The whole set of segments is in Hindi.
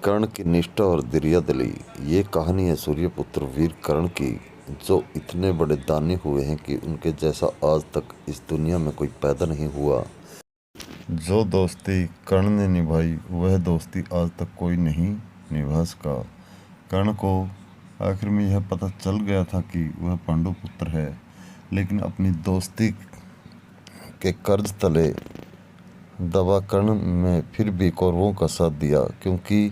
कर्ण की निष्ठा और दरियादिली। ये कहानी है सूर्यपुत्र वीर कर्ण की, जो इतने बड़े दानी हुए हैं कि उनके जैसा आज तक इस दुनिया में कोई पैदा नहीं हुआ। जो दोस्ती कर्ण ने निभाई वह दोस्ती आज तक कोई नहीं निभा सका। कर्ण को आखिर में यह पता चल गया था कि वह पांडु पुत्र है, लेकिन अपनी दोस्ती के कर्ज तले दबा कर्ण ने फिर भी कौरवों का साथ दिया, क्योंकि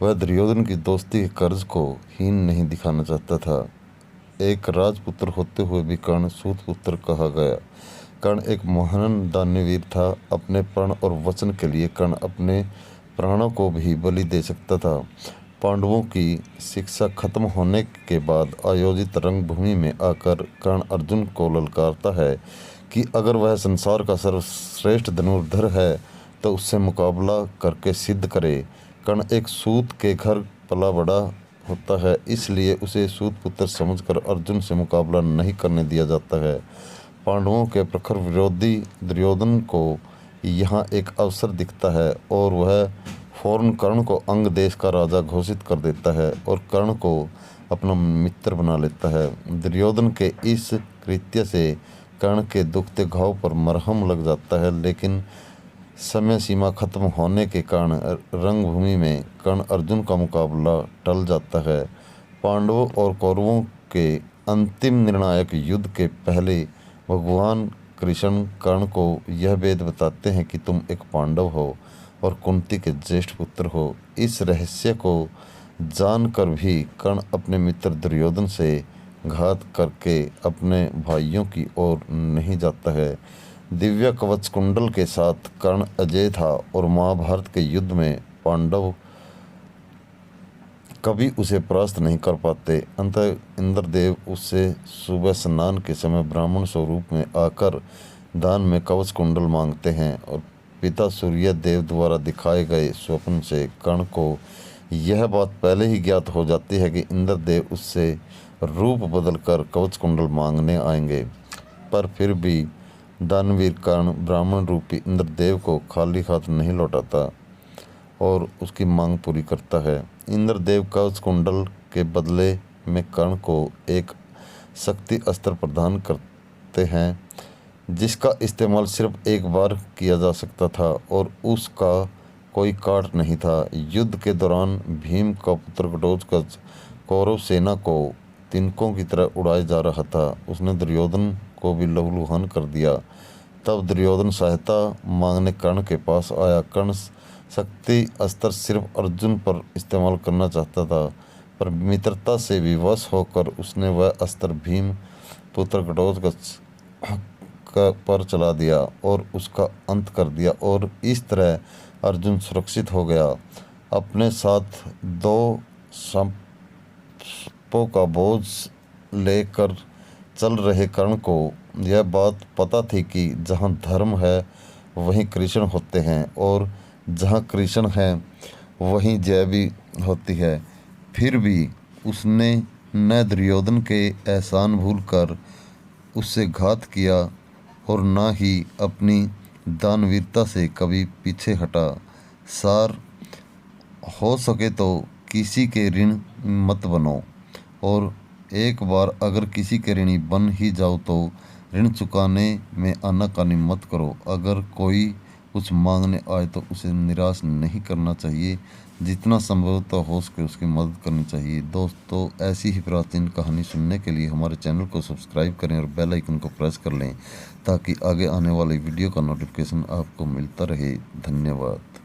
वह दुर्योधन की दोस्ती के कर्ज को हीन नहीं दिखाना चाहता था। एक राजपुत्र होते हुए भी कर्ण सूतपुत्र कहा गया। कर्ण एक महान दानवीर था। अपने प्रण और वचन के लिए कर्ण अपने प्राणों को भी बलि दे सकता था। पांडवों की शिक्षा खत्म होने के बाद आयोजित रंगभूमि में आकर कर्ण अर्जुन को ललकारता है कि अगर वह संसार का सर्वश्रेष्ठ धनुर्धर है तो उससे मुकाबला करके सिद्ध करे। कर्ण एक सूत के घर पला बड़ा होता है, इसलिए उसे सूतपुत्र समझकर अर्जुन से मुकाबला नहीं करने दिया जाता है। पांडवों के प्रखर विरोधी दुर्योधन को यहाँ एक अवसर दिखता है और वह फौरन कर्ण को अंग देश का राजा घोषित कर देता है और कर्ण को अपना मित्र बना लेता है। दुर्योधन के इस कृत्य से कर्ण के दुखते घाव पर मरहम लग जाता है, लेकिन समय सीमा खत्म होने के कारण रंगभूमि में कर्ण अर्जुन का मुकाबला टल जाता है। पांडवों और कौरवों के अंतिम निर्णायक युद्ध के पहले भगवान कृष्ण कर्ण को यह भेद बताते हैं कि तुम एक पांडव हो और कुंती के ज्येष्ठ पुत्र हो। इस रहस्य को जानकर भी कर्ण अपने मित्र दुर्योधन से घात करके अपने भाइयों की ओर नहीं जाता है। दिव्य कवच कुंडल के साथ कर्ण अजय था और महाभारत के युद्ध में पांडव कभी उसे परास्त नहीं कर पाते। अंततः इंद्रदेव उससे सुबह स्नान के समय ब्राह्मण स्वरूप में आकर दान में कवच कुंडल मांगते हैं और पिता सूर्य देव द्वारा दिखाए गए स्वप्न से कर्ण को यह बात पहले ही ज्ञात हो जाती है कि इंद्रदेव उससे रूप बदलकर कवच कुंडल मांगने आएंगे। पर फिर भी दानवीर कर्ण ब्राह्मण रूपी इंद्रदेव को खाली हाथ नहीं लौटाता और उसकी मांग पूरी करता है। इंद्रदेव कवच कुंडल के बदले में कर्ण को एक शक्ति अस्त्र प्रदान करते हैं, जिसका इस्तेमाल सिर्फ एक बार किया जा सकता था और उसका कोई काट नहीं था। युद्ध के दौरान भीम का पुत्र घटोत्कच कौरव सेना को तिनकों की तरह उड़ाया जा रहा था। उसने दुर्योधन को भी लहूलुहान कर दिया। तब दुर्योधन सहायता मांगने कर्ण के पास आया। कर्ण शक्ति अस्त्र सिर्फ अर्जुन पर इस्तेमाल करना चाहता था, पर मित्रता से विवश होकर उसने वह अस्त्र भीम पुत्र घटोत्कच पर चला दिया और उसका अंत कर दिया और इस तरह अर्जुन सुरक्षित हो गया। अपने साथ दो सांपों का बोझ लेकर चल रहे कर्ण को यह बात पता थी कि जहाँ धर्म है वहीं कृष्ण होते हैं और जहाँ कृष्ण है वहीं जय भी होती है। फिर भी उसने न दुर्योधन के एहसान भूलकर उससे घात किया और न ही अपनी दानवीरता से कभी पीछे हटा। सार हो सके तो किसी के ऋण मत बनो, और एक बार अगर किसी के ऋणी बन ही जाओ तो ऋण चुकाने में आनाकानी मत करो। अगर कोई कुछ मांगने आए तो उसे निराश नहीं करना चाहिए। जितना संभवतः हो सके उसकी मदद करनी चाहिए। दोस्तों, ऐसी ही प्राचीन कहानी सुनने के लिए हमारे चैनल को सब्सक्राइब करें और बेल आइकन को प्रेस कर लें, ताकि आगे आने वाली वीडियो का नोटिफिकेशन आपको मिलता रहे। धन्यवाद।